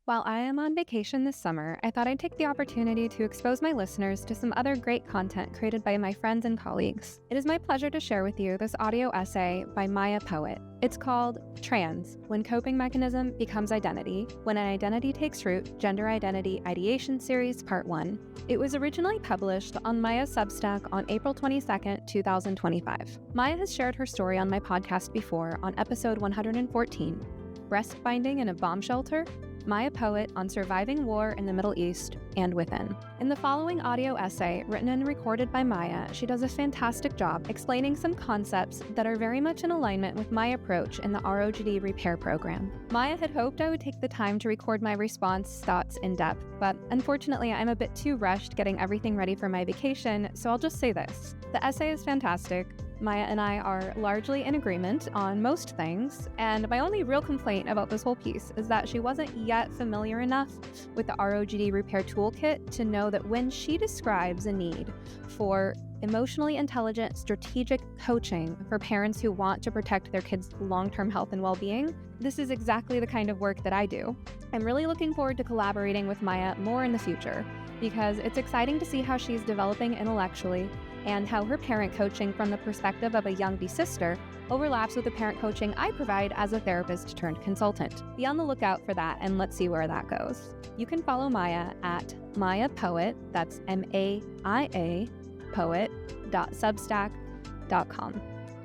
While I am on vacation this summer, I thought I'd take the opportunity to expose my listeners to some other great content created by my friends and colleagues. It is my pleasure to share with you this audio essay by Maia Poet. It's called Trans: When Coping Mechanism Becomes Identity, When an Identity Takes Root, Gender Identity Ideation Series Part 1. It was originally published on Maia's Substack on April 22nd, 2025. Maia has shared her story on my podcast before on episode 114, Breast Binding in a Bomb Shelter, Maia Poet on Surviving War in the Middle East and Within. In the following audio essay, written and recorded by Maia, she does a fantastic job explaining some concepts that are very much in alignment with my approach in the ROGD Repair program. Maia had hoped I would take the time to record my response thoughts in depth, but unfortunately I'm a bit too rushed getting everything ready for my vacation, so I'll just say this. The essay is fantastic. Maia and I are largely in agreement on most things, and my only real complaint about this whole piece is that she wasn't yet familiar enough with the ROGD Repair toolkit to know that when she describes a need for emotionally intelligent, strategic coaching for parents who want to protect their kids' long-term health and well-being, this is exactly the kind of work that I do. I'm really looking forward to collaborating with Maia more in the future, because it's exciting to see how she's developing intellectually and how her parent coaching from the perspective of a young sister overlaps with the parent coaching I provide as a therapist turned consultant. Be on the lookout for that, and let's see where that goes. You can follow Maia at Maia Poet, that's MAIA poet.substack.com.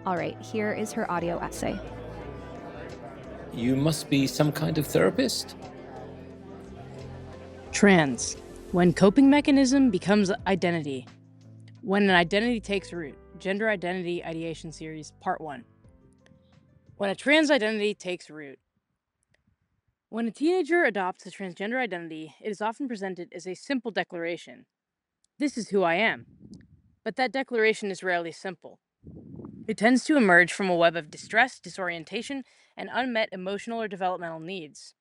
All right, here is her audio essay. You must be some kind of therapist? Trans: When coping mechanism becomes identity. When an identity takes root. Gender Identity Ideation Series Part 1. When a trans identity takes root. When a teenager adopts a transgender identity, it is often presented as a simple declaration. This is who I am. But that declaration is rarely simple. It tends to emerge from a web of distress, disorientation, and unmet emotional or developmental needs.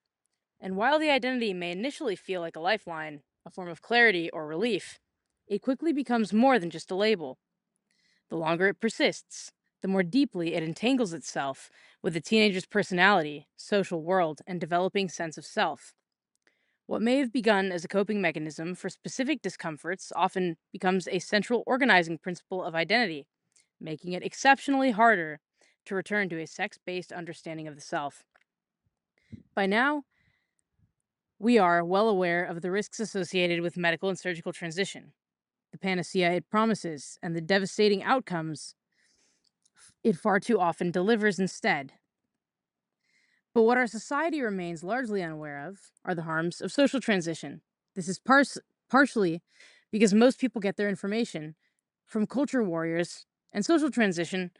And while the identity may initially feel like a lifeline, a form of clarity or relief, it quickly becomes more than just a label. The longer it persists, the more deeply it entangles itself with the teenager's personality, social world, and developing sense of self. What may have begun as a coping mechanism for specific discomforts often becomes a central organizing principle of identity, making it exceptionally harder to return to a sex-based understanding of the self. By now, we are well aware of the risks associated with medical and surgical transition, the panacea it promises, and the devastating outcomes it far too often delivers instead. But what our society remains largely unaware of are the harms of social transition. This is partially because most people get their information from culture warriors, and social transition,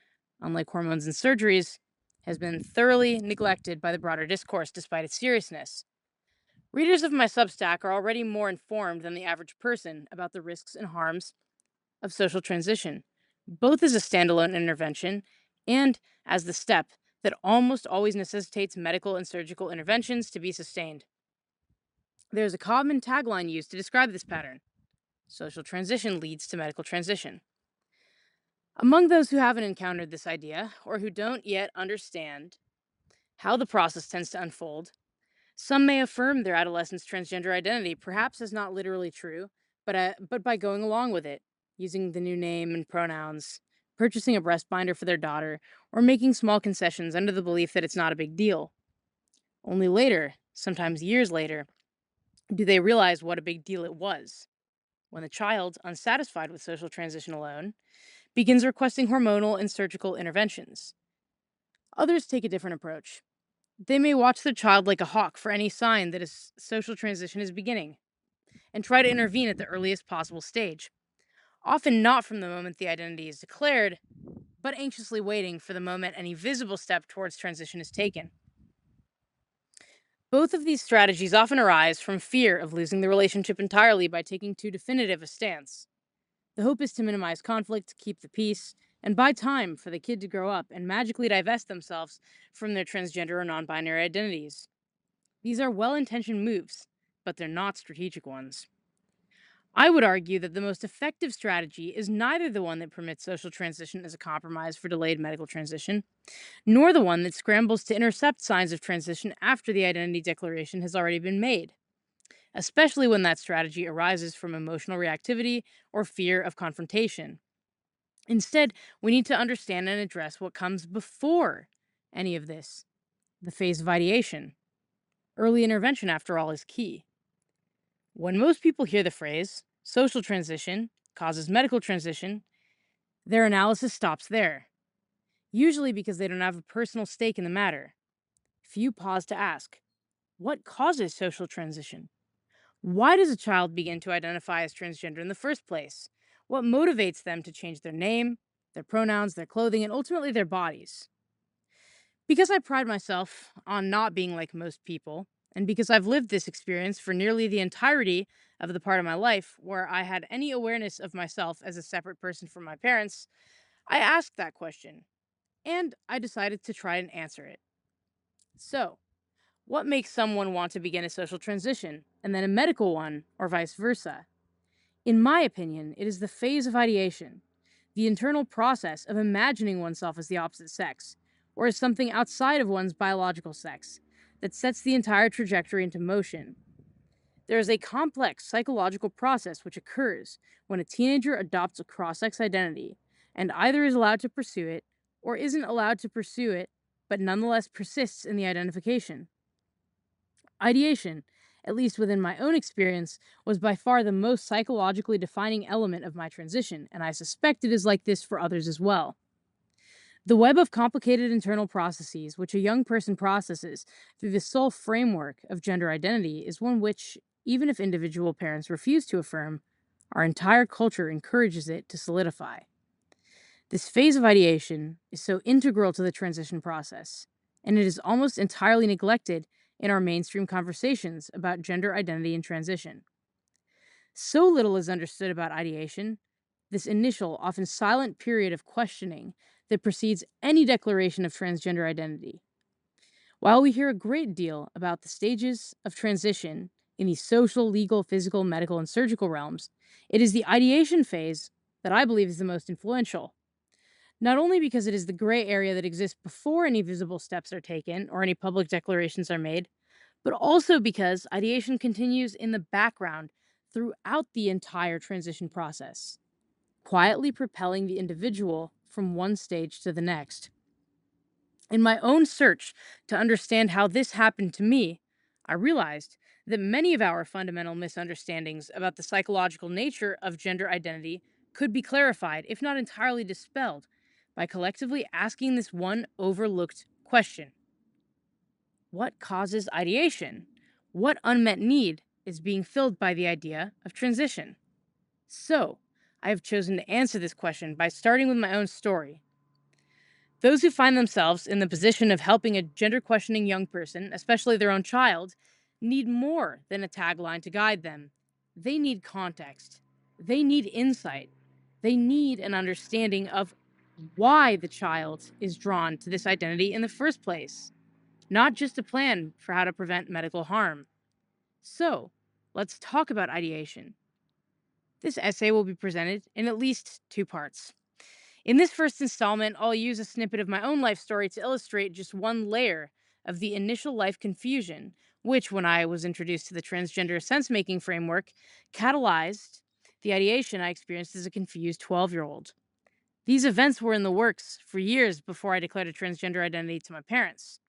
unlike hormones and surgeries, has been thoroughly neglected by the broader discourse despite its seriousness. Readers of my Substack are already more informed than the average person about the risks and harms of social transition, both as a standalone intervention and as the step that almost always necessitates medical and surgical interventions to be sustained. There is a common tagline used to describe this pattern: social transition leads to medical transition. Among those who haven't encountered this idea, or who don't yet understand how the process tends to unfold, some may affirm their adolescent's transgender identity, perhaps as not literally true, but by going along with it, using the new name and pronouns, purchasing a breast binder for their daughter, or making small concessions under the belief that it's not a big deal. Only later, sometimes years later, do they realize what a big deal it was, when the child, unsatisfied with social transition alone, begins requesting hormonal and surgical interventions. Others take a different approach. They may watch their child like a hawk for any sign that a social transition is beginning, and try to intervene at the earliest possible stage, often not from the moment the identity is declared, but anxiously waiting for the moment any visible step towards transition is taken. Both of these strategies often arise from fear of losing the relationship entirely by taking too definitive a stance. The hope is to minimize conflict, keep the peace, and buy time for the kid to grow up and magically divest themselves from their transgender or non-binary identities. These are well-intentioned moves, but they're not strategic ones. I would argue that the most effective strategy is neither the one that permits social transition as a compromise for delayed medical transition, nor the one that scrambles to intercept signs of transition after the identity declaration has already been made, especially when that strategy arises from emotional reactivity or fear of confrontation. Instead, we need to understand and address what comes before any of this, the phase of ideation. Early intervention, after all, is key. When most people hear the phrase, social transition causes medical transition, their analysis stops there, usually because they don't have a personal stake in the matter. Few pause to ask, what causes social transition? Why does a child begin to identify as transgender in the first place? What motivates them to change their name, their pronouns, their clothing, and ultimately their bodies? Because I pride myself on not being like most people, and because I've lived this experience for nearly the entirety of the part of my life where I had any awareness of myself as a separate person from my parents, I asked that question, and I decided to try and answer it. So, what makes someone want to begin a social transition, and then a medical one, or vice versa? In my opinion, it is the phase of ideation, the internal process of imagining oneself as the opposite sex, or as something outside of one's biological sex, that sets the entire trajectory into motion. There is a complex psychological process which occurs when a teenager adopts a cross-sex identity, and either is allowed to pursue it, or isn't allowed to pursue it, but nonetheless persists in the identification. Ideation, at least within my own experience, was by far the most psychologically defining element of my transition, and I suspect it is like this for others as well. The web of complicated internal processes which a young person processes through the sole framework of gender identity is one which, even if individual parents refuse to affirm, our entire culture encourages it to solidify. This phase of ideation is so integral to the transition process, and it is almost entirely neglected in our mainstream conversations about gender identity and transition. So little is understood about ideation, this initial, often silent period of questioning that precedes any declaration of transgender identity. While we hear a great deal about the stages of transition in the social, legal, physical, medical, and surgical realms, it is the ideation phase that I believe is the most influential. Not only because it is the gray area that exists before any visible steps are taken or any public declarations are made, but also because ideation continues in the background throughout the entire transition process, quietly propelling the individual from one stage to the next. In my own search to understand how this happened to me, I realized that many of our fundamental misunderstandings about the psychological nature of gender identity could be clarified, if not entirely dispelled, by collectively asking this one overlooked question: what causes ideation? What unmet need is being filled by the idea of transition? So, I have chosen to answer this question by starting with my own story. Those who find themselves in the position of helping a gender questioning young person, especially their own child, need more than a tagline to guide them. They need context. They need insight. They need an understanding of why the child is drawn to this identity in the first place, not just a plan for how to prevent medical harm. So, let's talk about ideation. This essay will be presented in at least two parts. In this first installment, I'll use a snippet of my own life story to illustrate just one layer of the initial life confusion, which, when I was introduced to the transgender sense-making framework, catalyzed the ideation I experienced as a confused 12-year-old. These events were in the works for years before I declared a transgender identity to my parents.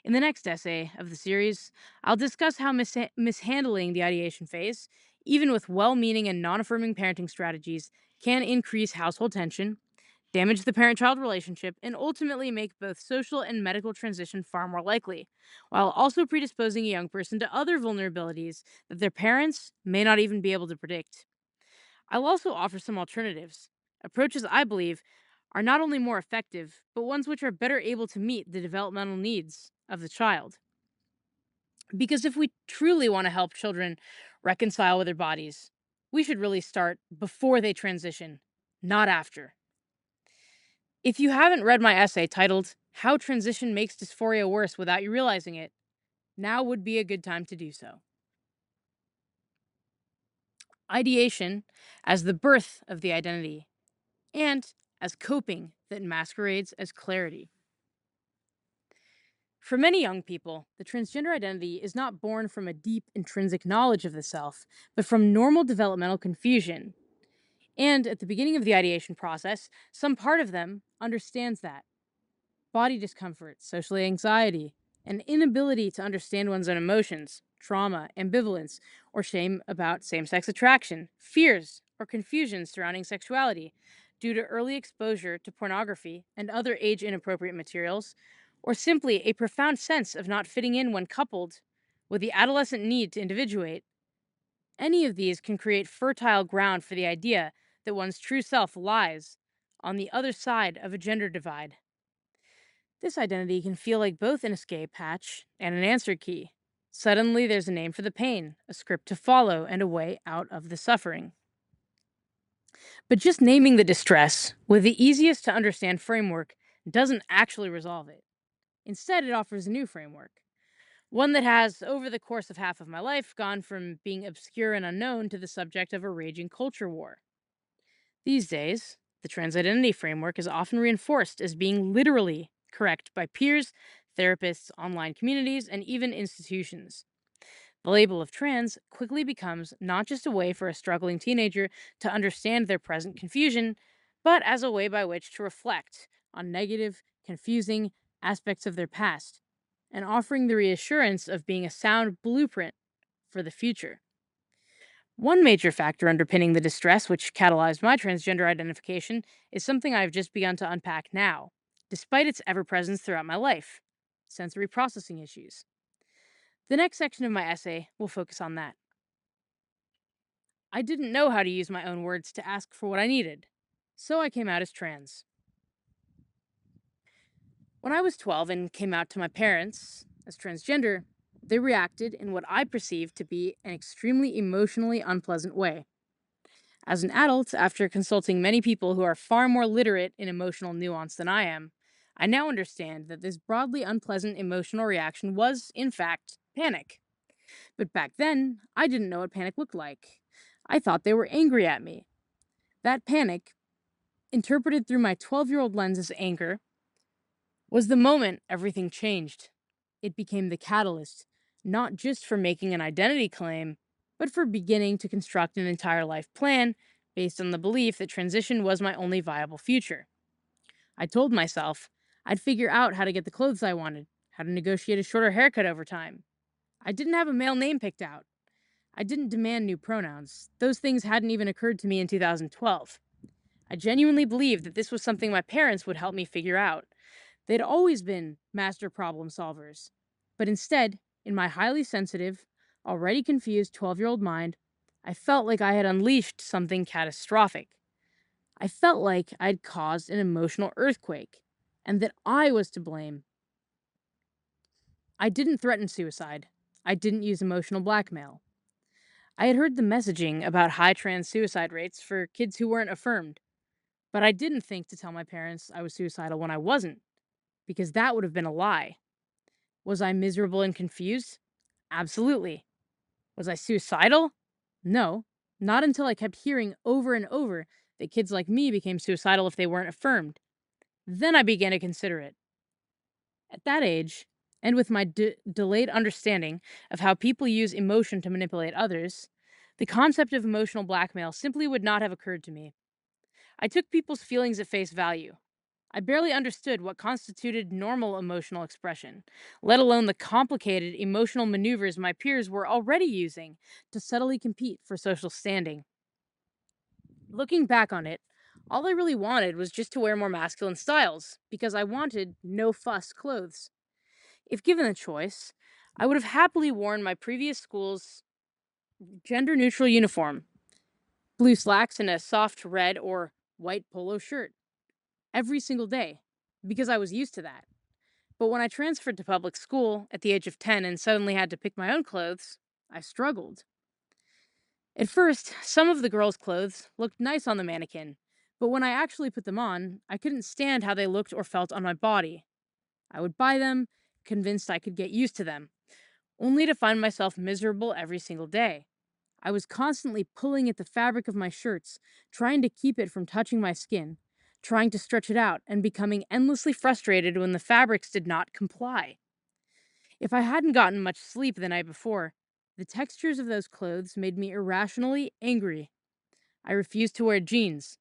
In the next essay of the series, I'll discuss how mishandling the ideation phase, even with well-meaning and non-affirming parenting strategies, can increase household tension, damage the parent-child relationship, and ultimately make both social and medical transition far more likely, while also predisposing a young person to other vulnerabilities that their parents may not even be able to predict. I'll also offer some alternatives, approaches I believe are not only more effective, but ones which are better able to meet the developmental needs of the child. Because if we truly want to help children reconcile with their bodies, we should really start before they transition, not after. If you haven't read my essay titled How Transition Makes Dysphoria Worse Without You Realizing It, now would be a good time to do so. ideation as the birth of the identity, and as coping that masquerades as clarity. For many young people, the transgender identity is not born from a deep intrinsic knowledge of the self, but from normal developmental confusion. And at the beginning of the ideation process, some part of them understands that body discomfort, social anxiety, an inability to understand one's own emotions, trauma, ambivalence, or shame about same sex attraction, fears, or confusion surrounding sexuality due to early exposure to pornography and other age inappropriate materials, or simply a profound sense of not fitting in when coupled with the adolescent need to individuate. Any of these can create fertile ground for the idea that one's true self lies on the other side of a gender divide. This identity can feel like both an escape hatch and an answer key. Suddenly, there's a name for the pain, a script to follow, and a way out of the suffering. But just naming the distress with the easiest to understand framework doesn't actually resolve it. Instead, it offers a new framework. One that has, over the course of half of my life, gone from being obscure and unknown to the subject of a raging culture war. These days, the trans identity framework is often reinforced as being literally correct by peers, therapists, online communities, and even institutions. The label of trans quickly becomes not just a way for a struggling teenager to understand their present confusion, but as a way by which to reflect on negative, confusing aspects of their past, and offering the reassurance of being a sound blueprint for the future. One major factor underpinning the distress which catalyzed my transgender identification is something I've just begun to unpack now, despite its ever presence throughout my life: sensory processing issues. The next section of my essay will focus on that. I didn't know how to use my own words to ask for what I needed, so I came out as trans. When I was 12 and came out to my parents as transgender, they reacted in what I perceived to be an extremely emotionally unpleasant way. As an adult, after consulting many people who are far more literate in emotional nuance than I am, I now understand that this broadly unpleasant emotional reaction was, in fact, panic. But back then, I didn't know what panic looked like. I thought they were angry at me. That panic, interpreted through my 12-year-old lens as anger, was the moment everything changed. It became the catalyst, not just for making an identity claim, but for beginning to construct an entire life plan based on the belief that transition was my only viable future. I told myself I'd figure out how to get the clothes I wanted, how to negotiate a shorter haircut over time. I didn't have a male name picked out. I didn't demand new pronouns. Those things hadn't even occurred to me in 2012. I genuinely believed that this was something my parents would help me figure out. They'd always been master problem solvers. But instead, in my highly sensitive, already confused 12-year-old mind, I felt like I had unleashed something catastrophic. I felt like I'd caused an emotional earthquake, and that I was to blame. I didn't threaten suicide. I didn't use emotional blackmail. I had heard the messaging about high trans suicide rates for kids who weren't affirmed, but I didn't think to tell my parents I was suicidal when I wasn't, because that would have been a lie. Was I miserable and confused? Absolutely. Was I suicidal? No, not until I kept hearing over and over that kids like me became suicidal if they weren't affirmed. Then I began to consider it. At that age, and with my delayed understanding of how people use emotion to manipulate others, the concept of emotional blackmail simply would not have occurred to me. I took people's feelings at face value. I barely understood what constituted normal emotional expression, let alone the complicated emotional maneuvers my peers were already using to subtly compete for social standing. Looking back on it, all I really wanted was just to wear more masculine styles, because I wanted no fuss clothes. If given the choice, I would have happily worn my previous school's gender neutral uniform, blue slacks and a soft red or white polo shirt, every single day, because I was used to that. But when I transferred to public school at the age of 10 and suddenly had to pick my own clothes, I struggled. At first, some of the girls' clothes looked nice on the mannequin, but when I actually put them on, I couldn't stand how they looked or felt on my body. I would buy them, convinced I could get used to them, only to find myself miserable every single day. I was constantly pulling at the fabric of my shirts, trying to keep it from touching my skin, trying to stretch it out, and becoming endlessly frustrated when the fabrics did not comply. If I hadn't gotten much sleep the night before, the textures of those clothes made me irrationally angry. I refused to wear jeans,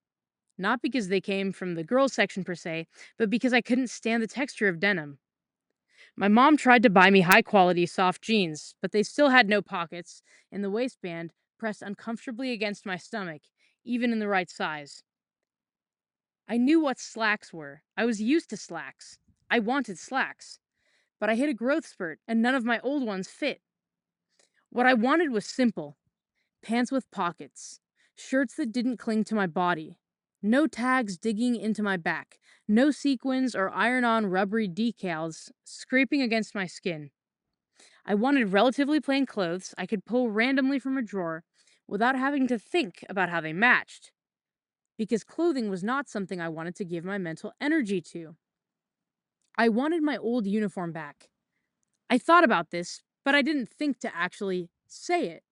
not because they came from the girls section per se, but because I couldn't stand the texture of denim. My mom tried to buy me high quality soft jeans, but they still had no pockets, and the waistband pressed uncomfortably against my stomach, even in the right size. I knew what slacks were. I was used to slacks. I wanted slacks, but I hit a growth spurt, and none of my old ones fit. What I wanted was simple: pants with pockets, shirts that didn't cling to my body, no tags digging into my back, no sequins or iron on rubbery decals scraping against my skin. I wanted relatively plain clothes I could pull randomly from a drawer without having to think about how they matched, because clothing was not something I wanted to give my mental energy to. I wanted my old uniform back. I thought about this, but I didn't think to actually say it.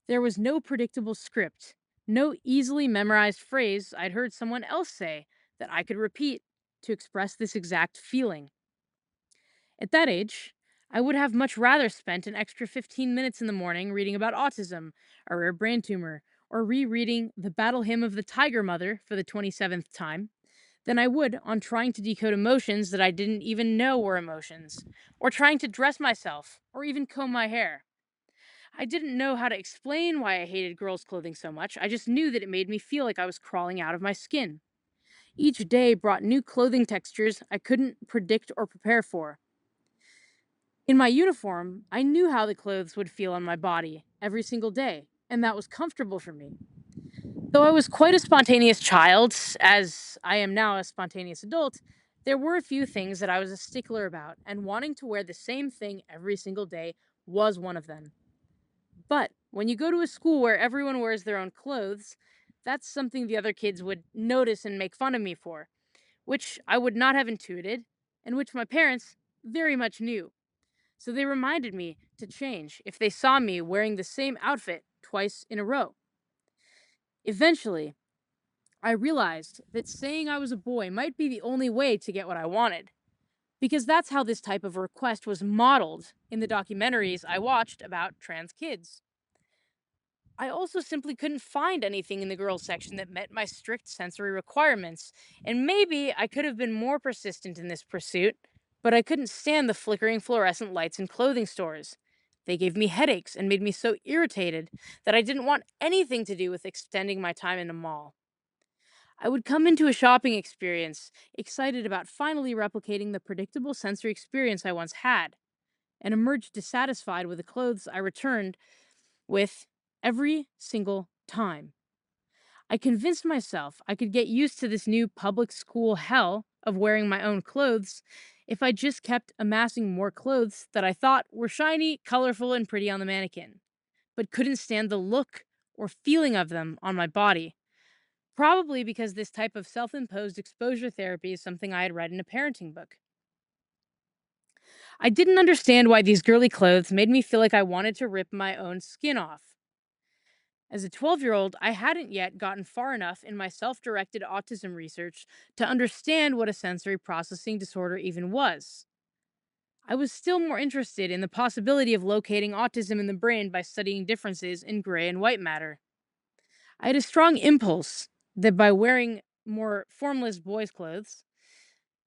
There was no predictable script, no easily memorized phrase I'd heard someone else say that I could repeat to express this exact feeling. At that age, I would have much rather spent an extra 15 minutes in the morning reading about autism, a rare brain tumor, or rereading The Battle Hymn of the Tiger Mother for the 27th time than I would on trying to decode emotions that I didn't even know were emotions, or trying to dress myself, or even comb my hair. I didn't know how to explain why I hated girls' clothing so much. I just knew that it made me feel like I was crawling out of my skin. Each day brought new clothing textures I couldn't predict or prepare for. In my uniform, I knew how the clothes would feel on my body every single day, and that was comfortable for me. Though I was quite a spontaneous child, as I am now a spontaneous adult, there were a few things that I was a stickler about, and wanting to wear the same thing every single day was one of them. But when you go to a school where everyone wears their own clothes, that's something the other kids would notice and make fun of me for, which I would not have intuited, and which my parents very much knew. So they reminded me to change if they saw me wearing the same outfit twice in a row. Eventually, I realized that saying I was a boy might be the only way to get what I wanted, because that's how this type of request was modeled in the documentaries I watched about trans kids. I also simply couldn't find anything in the girls section that met my strict sensory requirements, and maybe I could have been more persistent in this pursuit, but I couldn't stand the flickering fluorescent lights in clothing stores. They gave me headaches and made me so irritated that I didn't want anything to do with extending my time in a mall. I would come into a shopping experience excited about finally replicating the predictable sensory experience I once had, and emerge dissatisfied with the clothes I returned with every single time. I convinced myself I could get used to this new public school hell of wearing my own clothes if I just kept amassing more clothes that I thought were shiny, colorful, and pretty on the mannequin, but couldn't stand the look or feeling of them on my body. Probably because this type of self imposed exposure therapy is something I had read in a parenting book. I didn't understand why these girly clothes made me feel like I wanted to rip my own skin off. As a 12-year-old, I hadn't yet gotten far enough in my self directed autism research to understand what a sensory processing disorder even was. I was still more interested in the possibility of locating autism in the brain by studying differences in gray and white matter. I had a strong impulse that by wearing more formless boys' clothes,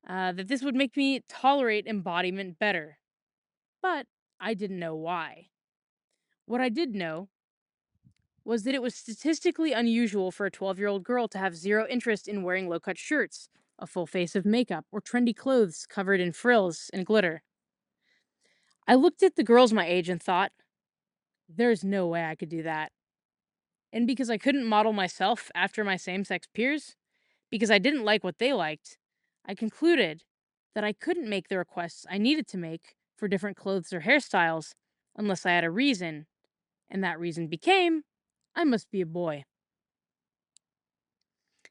that this would make me tolerate embodiment better. But I didn't know why. What I did know was that it was statistically unusual for a 12-year-old girl to have zero interest in wearing low cut shirts, a full face of makeup, or trendy clothes covered in frills and glitter. I looked at the girls my age and thought, there's no way I could do that. And because I couldn't model myself after my same sex peers, because I didn't like what they liked, I concluded that I couldn't make the requests I needed to make for different clothes or hairstyles unless I had a reason, and that reason became I must be a boy.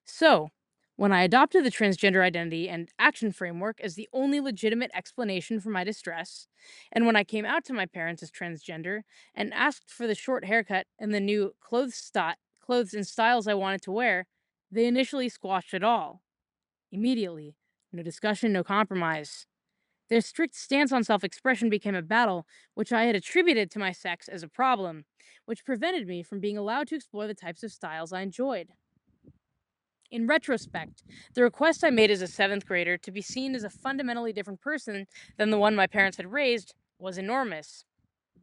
So, When I adopted the transgender identity and action framework as the only legitimate explanation for my distress, and when I came out to my parents as transgender and asked for the short haircut and the new clothes and styles I wanted to wear, they initially squashed it all. Immediately. No discussion, no compromise. Their strict stance on self expression became a battle, which I had attributed to my sex as a problem, which prevented me from being allowed to explore the types of styles I enjoyed. In retrospect, the request I made as a seventh grader to be seen as a fundamentally different person than the one my parents had raised was enormous.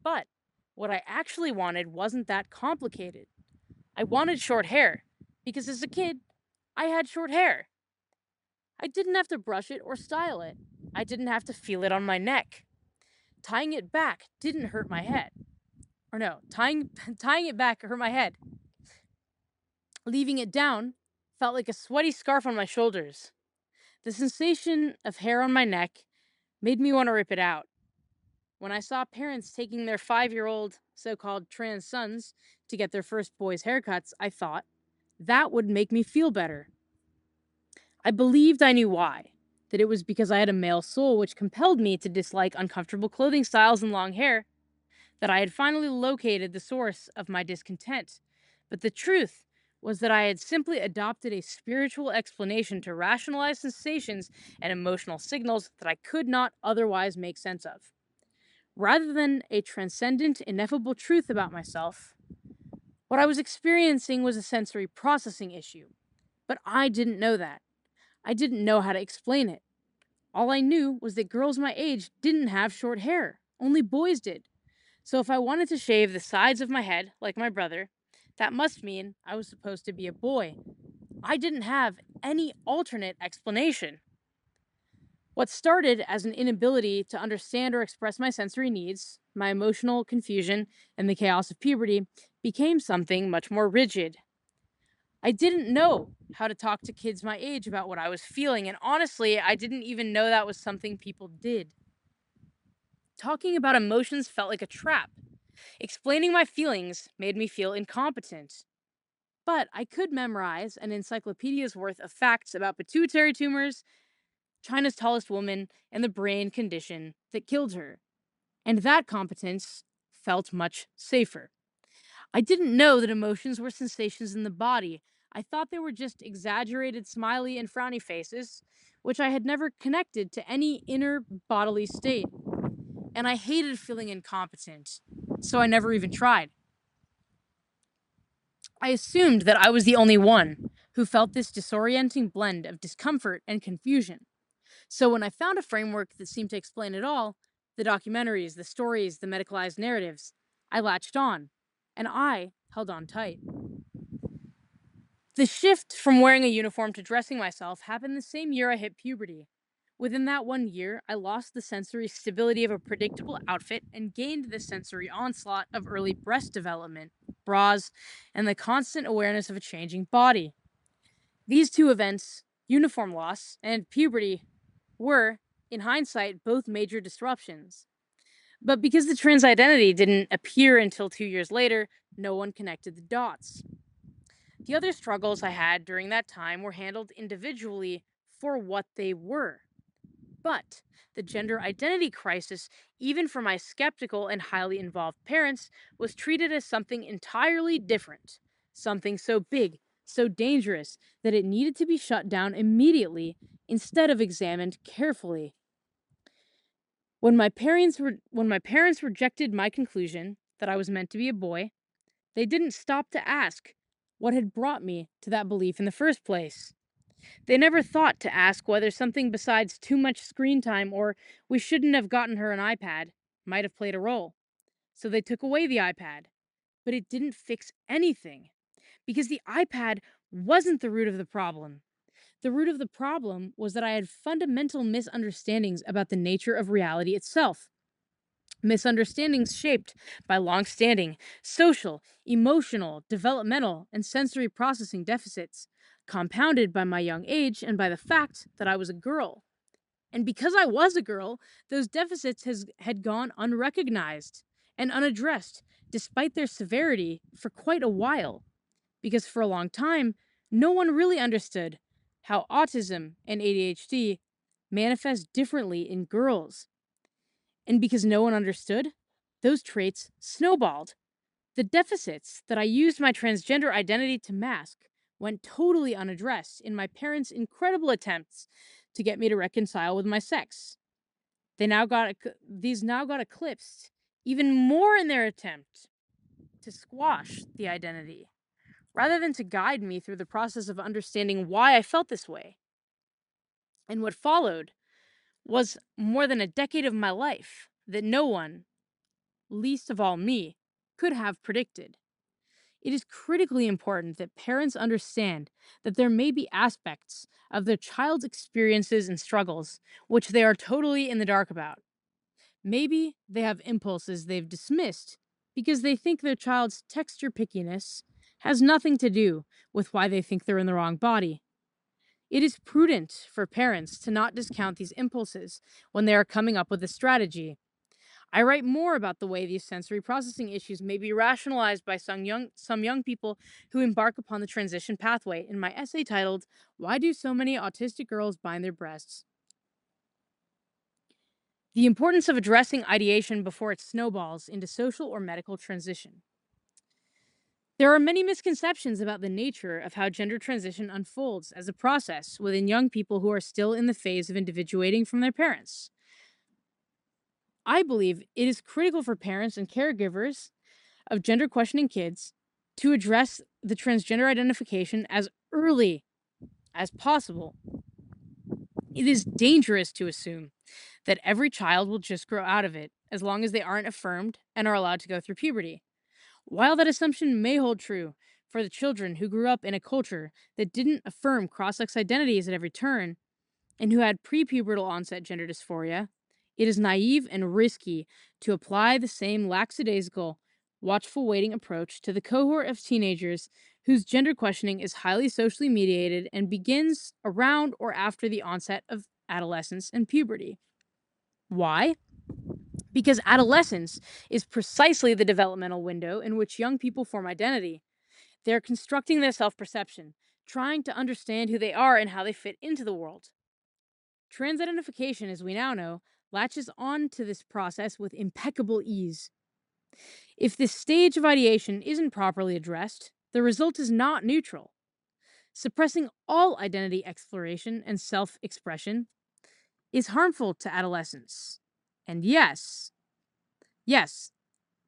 But what I actually wanted wasn't that complicated. I wanted short hair, because as a kid, I had short hair. I didn't have to brush it or style it. I didn't have to feel it on my neck. Tying it back didn't hurt my head. Or no, tying it back hurt my head. Leaving it down felt like a sweaty scarf on my shoulders. The sensation of hair on my neck made me want to rip it out. When I saw parents taking their 5-year-old so-called trans sons to get their first boys' haircuts, I thought, that would make me feel better. I believed I knew why, that it was because I had a male soul which compelled me to dislike uncomfortable clothing styles and long hair, that I had finally located the source of my discontent. But the truth was that I had simply adopted a spiritual explanation to rationalize sensations and emotional signals that I could not otherwise make sense of. Rather than a transcendent, ineffable truth about myself, what I was experiencing was a sensory processing issue. But I didn't know that. I didn't know how to explain it. All I knew was that girls my age didn't have short hair. Only boys did. So if I wanted to shave the sides of my head, like my brother, that must mean I was supposed to be a boy. I didn't have any alternate explanation. What started as an inability to understand or express my sensory needs, my emotional confusion, and the chaos of puberty became something much more rigid. I didn't know how to talk to kids my age about what I was feeling, and honestly, I didn't even know that was something people did. Talking about emotions felt like a trap. Explaining my feelings made me feel incompetent. But I could memorize an encyclopedia's worth of facts about pituitary tumors, China's tallest woman, and the brain condition that killed her. And that competence felt much safer. I didn't know that emotions were sensations in the body. I thought they were just exaggerated smiley and frowny faces, which I had never connected to any inner bodily state. And I hated feeling incompetent, so I never even tried. I assumed that I was the only one who felt this disorienting blend of discomfort and confusion. So when I found a framework that seemed to explain it all, the documentaries, the stories, the medicalized narratives, I latched on, and I held on tight. The shift from wearing a uniform to dressing myself happened the same year I hit puberty. Within that 1 year, I lost the sensory stability of a predictable outfit and gained the sensory onslaught of early breast development, bras, and the constant awareness of a changing body. These two events, uniform loss and puberty, were, in hindsight, both major disruptions. But because the trans identity didn't appear until 2 years later, no one connected the dots. The other struggles I had during that time were handled individually for what they were. But the gender identity crisis, even for my skeptical and highly involved parents, was treated as something entirely different. Something so big, so dangerous, that it needed to be shut down immediately instead of examined carefully. When my parents rejected my conclusion that I was meant to be a boy, they didn't stop to ask what had brought me to that belief in the first place. They never thought to ask whether something besides too much screen time or we shouldn't have gotten her an iPad might have played a role. So they took away the iPad. But it didn't fix anything, because the iPad wasn't the root of the problem. The root of the problem was that I had fundamental misunderstandings about the nature of reality itself. Misunderstandings shaped by long-standing social, emotional, developmental, and sensory processing deficits, compounded by my young age and by the fact that I was a girl. And because I was a girl, those deficits had gone unrecognized and unaddressed, despite their severity, for quite a while. Because for a long time, no one really understood how autism and ADHD manifest differently in girls. And because no one understood, those traits snowballed. The deficits that I used my transgender identity to mask went totally unaddressed in my parents' incredible attempts to get me to reconcile with my sex. These now got eclipsed even more in their attempt to squash the identity, rather than to guide me through the process of understanding why I felt this way. And what followed was more than a decade of my life that no one, least of all me, could have predicted. It is critically important that parents understand that there may be aspects of their child's experiences and struggles which they are totally in the dark about. Maybe they have impulses they've dismissed because they think their child's texture pickiness has nothing to do with why they think they're in the wrong body. It is prudent for parents to not discount these impulses when they are coming up with a strategy. I write more about the way these sensory processing issues may be rationalized by some young people who embark upon the transition pathway in my essay titled, "Why Do So Many Autistic Girls Bind Their Breasts?" The importance of addressing ideation before it snowballs into social or medical transition. There are many misconceptions about the nature of how gender transition unfolds as a process within young people who are still in the phase of individuating from their parents. I believe it is critical for parents and caregivers of gender questioning kids to address the transgender identification as early as possible. It is dangerous to assume that every child will just grow out of it as long as they aren't affirmed and are allowed to go through puberty. While that assumption may hold true for the children who grew up in a culture that didn't affirm cross-sex identities at every turn and who had prepubertal onset gender dysphoria, it is naive and risky to apply the same lackadaisical, watchful waiting approach to the cohort of teenagers whose gender questioning is highly socially mediated and begins around or after the onset of adolescence and puberty. Why? Because adolescence is precisely the developmental window in which young people form identity. They're constructing their self-perception, trying to understand who they are and how they fit into the world. Trans identification, as we now know, latches on to this process with impeccable ease. If this stage of ideation isn't properly addressed, the result is not neutral. Suppressing all identity exploration and self-expression is harmful to adolescence. And yes,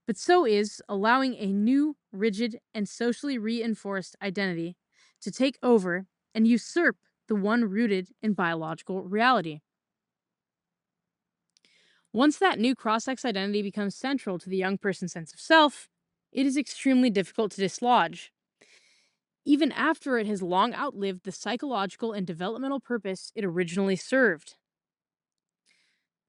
but so is allowing a new, rigid, and socially reinforced identity to take over and usurp the one rooted in biological reality. Once that new cross-sex identity becomes central to the young person's sense of self, it is extremely difficult to dislodge, even after it has long outlived the psychological and developmental purpose it originally served.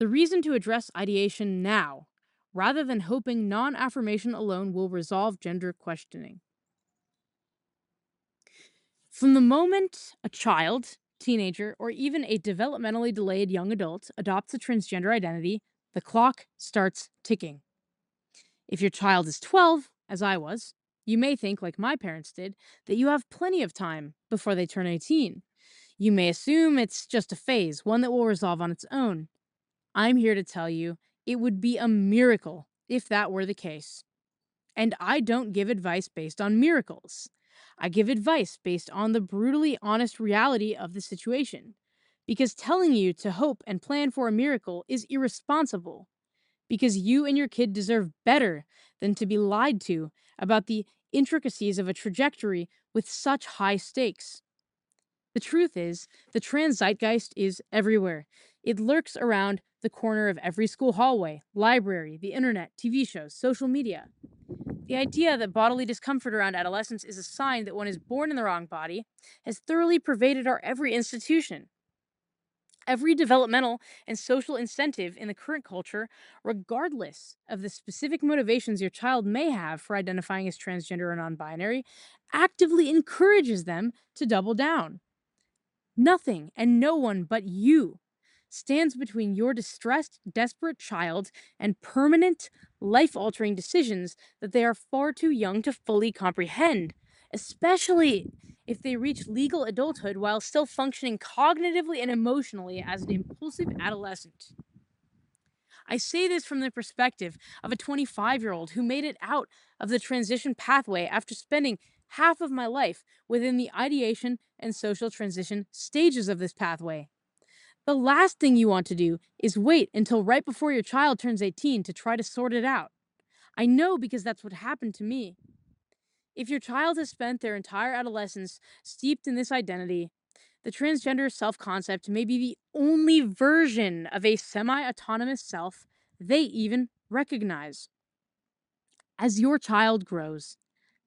The reason to address ideation now, rather than hoping non-affirmation alone will resolve gender questioning. From the moment a child, teenager, or even a developmentally delayed young adult adopts a transgender identity, the clock starts ticking. If your child is 12, as I was, you may think, like my parents did, that you have plenty of time before they turn 18. You may assume it's just a phase, one that will resolve on its own. I'm here to tell you it would be a miracle if that were the case. And I don't give advice based on miracles. I give advice based on the brutally honest reality of the situation. Because telling you to hope and plan for a miracle is irresponsible. Because you and your kid deserve better than to be lied to about the intricacies of a trajectory with such high stakes. The truth is, the trans zeitgeist is everywhere. It lurks around the corner of every school hallway, library, the internet, TV shows, social media. The idea that bodily discomfort around adolescence is a sign that one is born in the wrong body has thoroughly pervaded our every institution. Every developmental and social incentive in the current culture, regardless of the specific motivations your child may have for identifying as transgender or non-binary, actively encourages them to double down. Nothing and no one but you stands between your distressed, desperate child and permanent, life-altering decisions that they are far too young to fully comprehend, especially if they reach legal adulthood while still functioning cognitively and emotionally as an impulsive adolescent. I say this from the perspective of a 25-year-old who made it out of the transition pathway after spending half of my life within the ideation and social transition stages of this pathway. The last thing you want to do is wait until right before your child turns 18 to try to sort it out. I know because that's what happened to me. If your child has spent their entire adolescence steeped in this identity, the transgender self concept may be the only version of a semi autonomous self they even recognize. As your child grows,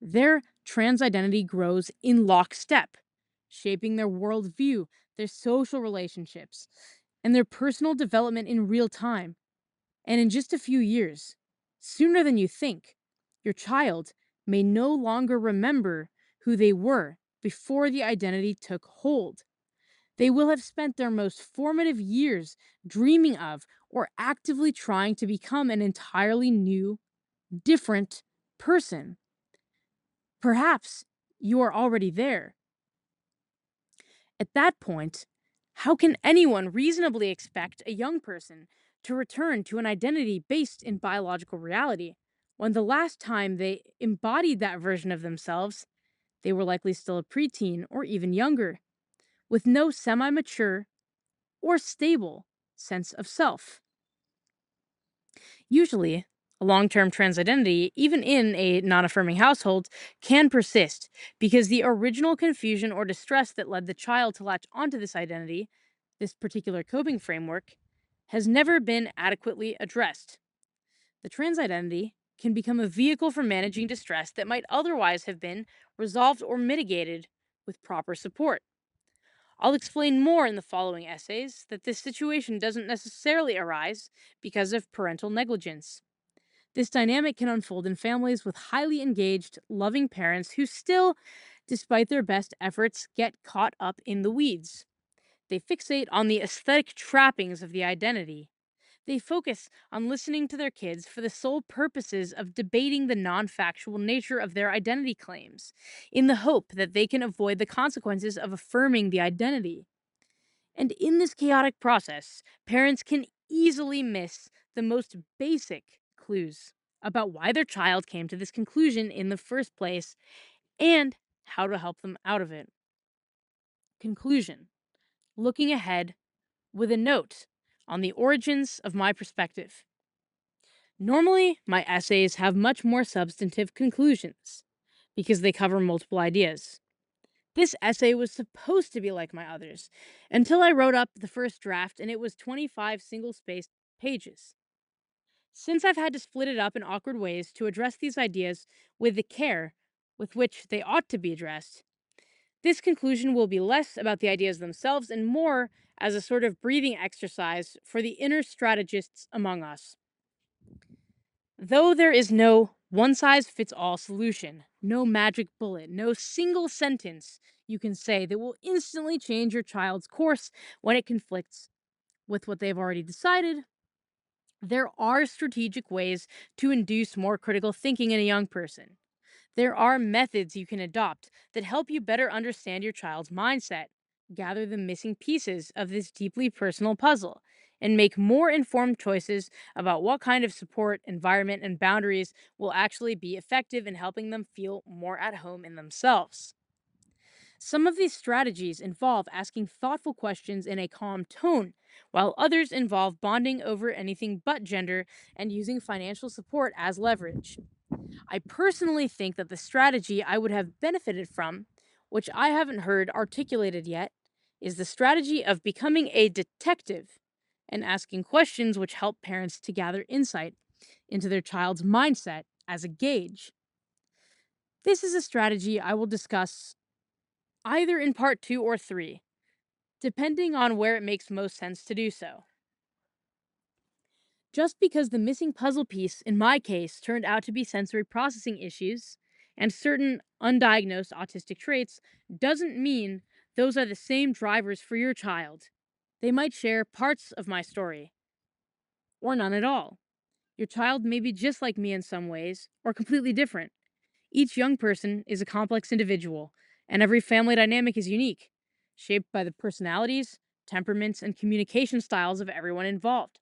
their trans identity grows in lockstep, shaping their worldview, their social relationships, and their personal development in real time. And in just a few years, sooner than you think, your child may no longer remember who they were before the identity took hold. They will have spent their most formative years dreaming of or actively trying to become an entirely new, different person. Perhaps you are already there. At that point, how can anyone reasonably expect a young person to return to an identity based in biological reality when the last time they embodied that version of themselves, they were likely still a preteen or even younger, with no semi mature or stable sense of self? Usually, a long term trans identity, even in a non affirming household, can persist because the original confusion or distress that led the child to latch onto this identity, this particular coping framework, has never been adequately addressed. The trans identity can become a vehicle for managing distress that might otherwise have been resolved or mitigated with proper support. I'll explain more in the following essays that this situation doesn't necessarily arise because of parental negligence. This dynamic can unfold in families with highly engaged, loving parents who still, despite their best efforts, get caught up in the weeds. They fixate on the aesthetic trappings of the identity. They focus on listening to their kids for the sole purposes of debating the non factual nature of their identity claims, in the hope that they can avoid the consequences of affirming the identity. And in this chaotic process, parents can easily miss the most basic clues about why their child came to this conclusion in the first place and how to help them out of it. Conclusion: looking ahead with a note on the origins of my perspective. Normally, my essays have much more substantive conclusions because they cover multiple ideas. This essay was supposed to be like my others until I wrote up the first draft and it was 25 single spaced pages. Since I've had to split it up in awkward ways to address these ideas with the care with which they ought to be addressed, this conclusion will be less about the ideas themselves and more as a sort of breathing exercise for the inner strategists among us. Though there is no one size fits all solution, no magic bullet, no single sentence you can say that will instantly change your child's course when it conflicts with what they've already decided, there are strategic ways to induce more critical thinking in a young person. There are methods you can adopt that help you better understand your child's mindset, gather the missing pieces of this deeply personal puzzle, and make more informed choices about what kind of support, environment, and boundaries will actually be effective in helping them feel more at home in themselves. Some of these strategies involve asking thoughtful questions in a calm tone, while others involve bonding over anything but gender and using financial support as leverage. I personally think that the strategy I would have benefited from, which I haven't heard articulated yet, is the strategy of becoming a detective and asking questions which help parents to gather insight into their child's mindset as a gauge. This is a strategy I will discuss either in part 2 or 3, depending on where it makes most sense to do so. Just because the missing puzzle piece in my case turned out to be sensory processing issues and certain undiagnosed autistic traits doesn't mean those are the same drivers for your child. They might share parts of my story, or none at all. Your child may be just like me in some ways, or completely different. Each young person is a complex individual, And every family dynamic is unique, shaped by the personalities, temperaments, and communication styles of everyone involved.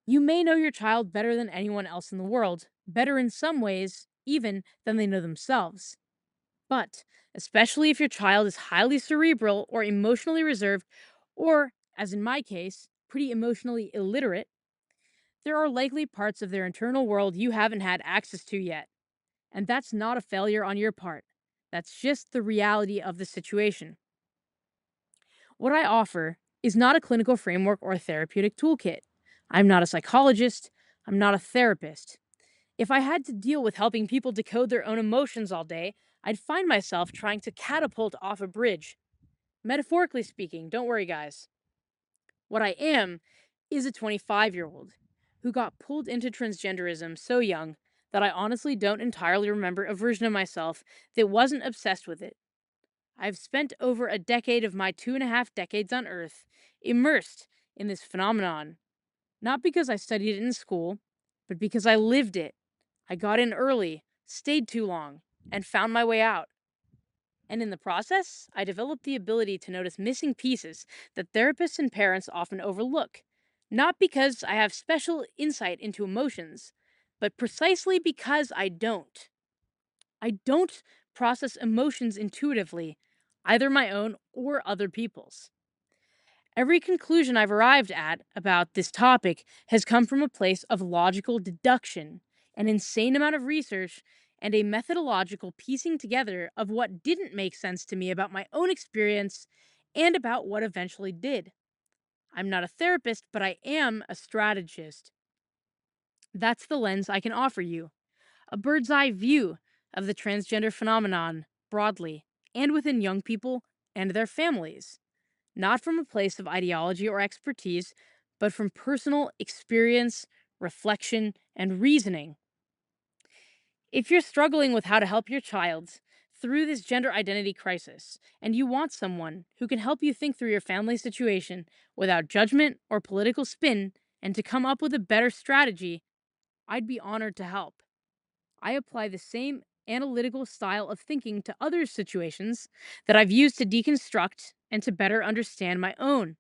You may know your child better than anyone else in the world, better in some ways, even than they know themselves. But, especially if your child is highly cerebral or emotionally reserved, or, as in my case, pretty emotionally illiterate, there are likely parts of their internal world you haven't had access to yet. And that's not a failure on your part. That's just the reality of the situation. What I offer is not a clinical framework or a therapeutic toolkit. I'm not a psychologist. I'm not a therapist. If I had to deal with helping people decode their own emotions all day, I'd find myself trying to catapult off a bridge. Metaphorically speaking, don't worry, guys. What I am is a 25-year-old who got pulled into transgenderism so young that I honestly don't entirely remember a version of myself that wasn't obsessed with it. I've spent over a decade of my 2.5 decades on Earth immersed in this phenomenon, not because I studied it in school, but because I lived it. I got in early, stayed too long, and found my way out. And in the process, I developed the ability to notice missing pieces that therapists and parents often overlook. Not because I have special insight into emotions, but precisely because I don't. I don't process emotions intuitively, either my own or other people's. Every conclusion I've arrived at about this topic has come from a place of logical deduction, an insane amount of research, and a methodological piecing together of what didn't make sense to me about my own experience and about what eventually did. I'm not a therapist, but I am a strategist. That's the lens I can offer you, a bird's eye view of the transgender phenomenon broadly and within young people and their families, not from a place of ideology or expertise, but from personal experience, reflection, and reasoning. If you're struggling with how to help your child through this gender identity crisis, and you want someone who can help you think through your family situation without judgment or political spin and to come up with a better strategy, I'd be honored to help. I apply the same analytical style of thinking to other situations that I've used to deconstruct and to better understand my own.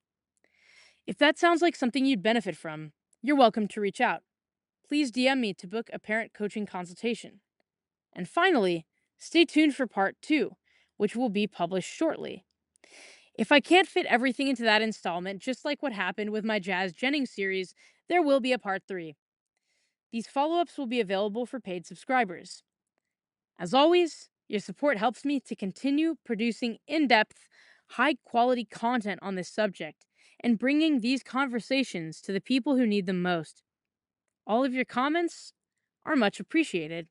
If that sounds like something you'd benefit from, you're welcome to reach out. Please DM me to book a parent coaching consultation. And finally, stay tuned for part 2, which will be published shortly. If I can't fit everything into that installment, just like what happened with my Jazz Jennings series, there will be a part 3. These follow-ups will be available for paid subscribers. As always, your support helps me to continue producing in-depth, high-quality content on this subject and bringing these conversations to the people who need them most. All of your comments are much appreciated.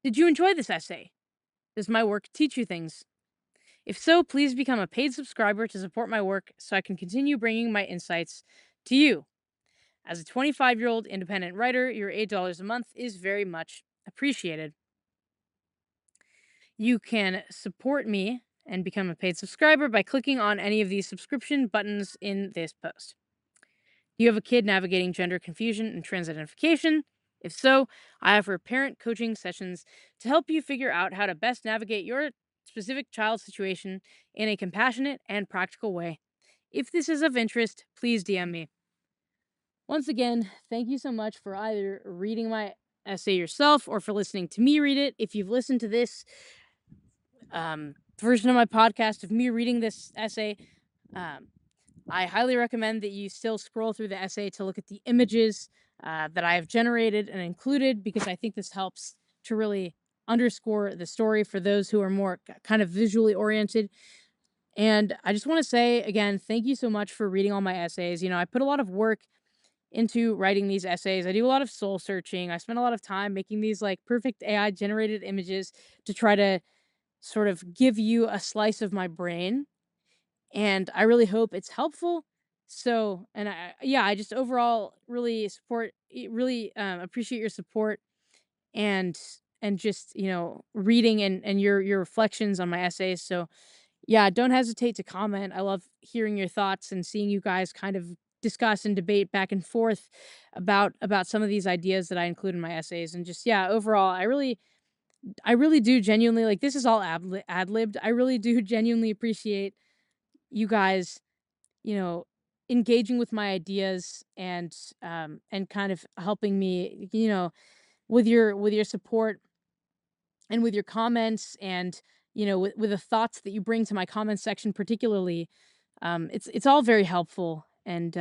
Did you enjoy this essay? Does my work teach you things? If so, please become a paid subscriber to support my work so I can continue bringing my insights to you. As a 25-year-old independent writer, your $8 a month is very much appreciated. You can support me and become a paid subscriber by clicking on any of these subscription buttons in this post. Do you have a kid navigating gender confusion and trans identification? If so, I offer parent coaching sessions to help you figure out how to best navigate your specific child situation in a compassionate and practical way. If this is of interest, please DM me. Once again, thank you so much for either reading my essay yourself or for listening to me read it. If you've listened to this version of my podcast of me reading this essay, I highly recommend that you still scroll through the essay to look at the images that I have generated and included, because I think this helps to really underscore the story for those who are more kind of visually oriented. And I just want to say again, thank you so much for reading all my essays. You know, I put a lot of work into writing these essays. I do a lot of soul searching. I spend a lot of time making these like perfect AI generated images to try to sort of give you a slice of my brain. And I really hope it's helpful. So, and I just overall really appreciate your support and just, you know, reading and your reflections on my essays. So yeah, don't hesitate to comment. I love hearing your thoughts and seeing you guys kind of discuss and debate back and forth about some of these ideas that I include in my essays. And just, yeah, overall, I really I really do genuinely, like, this is all ad-libbed. I really do genuinely appreciate you guys, you know, engaging with my ideas and kind of helping me, with your support and with your comments and, with the thoughts that you bring to my comments section particularly. It's all very helpful. And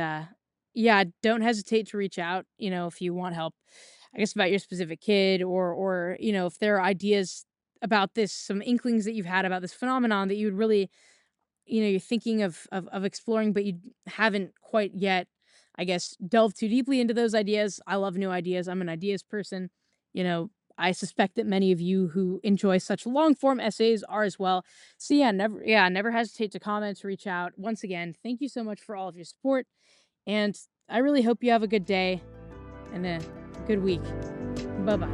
yeah, don't hesitate to reach out, if you want help, I guess, about your specific kid, or if there are ideas about this, some inklings that you've had about this phenomenon that you would really, you're thinking of exploring, but you haven't quite yet, I guess, delved too deeply into those ideas. I love new ideas. I'm an ideas person. You know, I suspect that many of you who enjoy such long form essays are as well. So never hesitate to comment, to reach out. Once again, thank you so much for all of your support. And I really hope you have a good day and a good week. Bye-bye.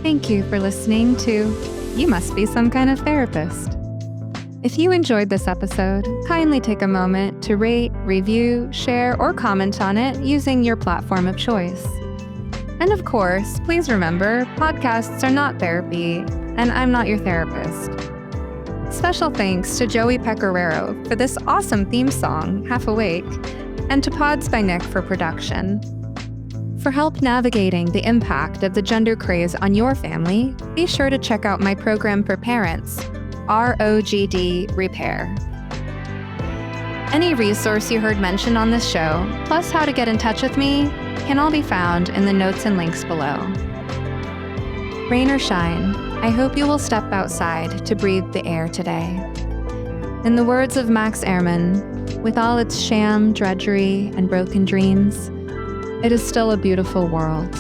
Thank you for listening to You Must Be Some Kind of Therapist. If you enjoyed this episode, kindly take a moment to rate, review, share, or comment on it using your platform of choice. And of course, please remember, podcasts are not therapy, and I'm not your therapist. Special thanks to Joey Pecoraro for this awesome theme song, Half Awake, and to Pods by Nick for production. For help navigating the impact of the gender craze on your family, be sure to check out my program for parents, ROGD Repair. Any resource you heard mentioned on this show, plus how to get in touch with me, can all be found in the notes and links below. Rain or shine, I hope you will step outside to breathe the air today. In the words of Max Ehrmann, with all its sham, drudgery, and broken dreams, it is still a beautiful world.